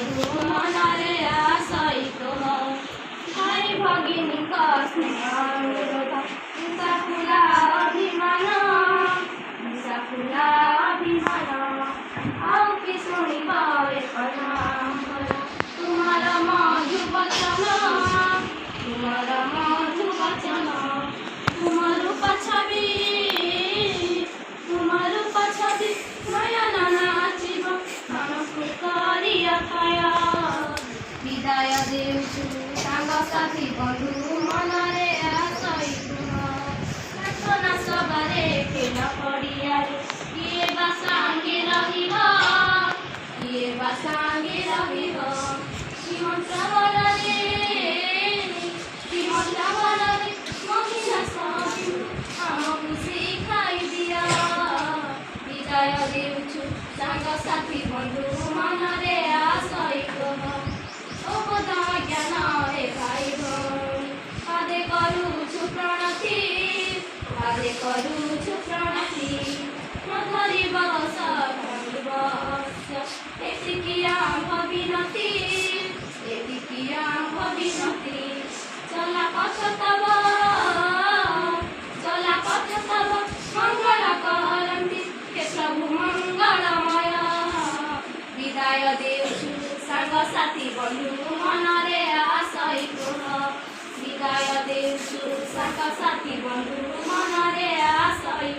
बंधु मनरे आशय भाई भगिनी स्नेह फुला अभिमान आओ कि शुणिब तुमार मधु वचन तुम रूप छवि नयन नाचिब मनकु करिया थय विदाय देउछु साथी बंधु मनरे आशय प्रार्थना सभारे खेल पड़ियारे किए बा सांगे रहिब श्रीमंत बलरे महिला सब आमକୁ ଶିଖାଇ ଦିଅ ବିଦାୟ ଦେଉଛୁ ସାଙ୍ଗସାଥି ବନ୍ଧୁ ମନରେ ଆଶୟ ଉପଦମ ଜ୍ଞାନ ରେ ଭାଇ ଭଉଣୀ ପାଦେ କରୁଛୁ ପ୍ରଣତି ଧରିବ ଏତିକି ଆମ୍ଭ ବିନତି ଚଲା ପଥ ତବ ମଙ୍ଗଳ କରନ୍ତି ହେ ପ୍ରଭୁ ମଙ୍ଗଳମୟ ବିଦାୟ ଦେଉଛୁ ସାଙ୍ଗସାଥି ବନ୍ଧୁ ମନରେ ଆଶୟ ବିଦାୟ ଦେଉଛୁ ସାଙ୍ଗସାଥି ବନ୍ଧୁ ମନରେ ଆଶୟ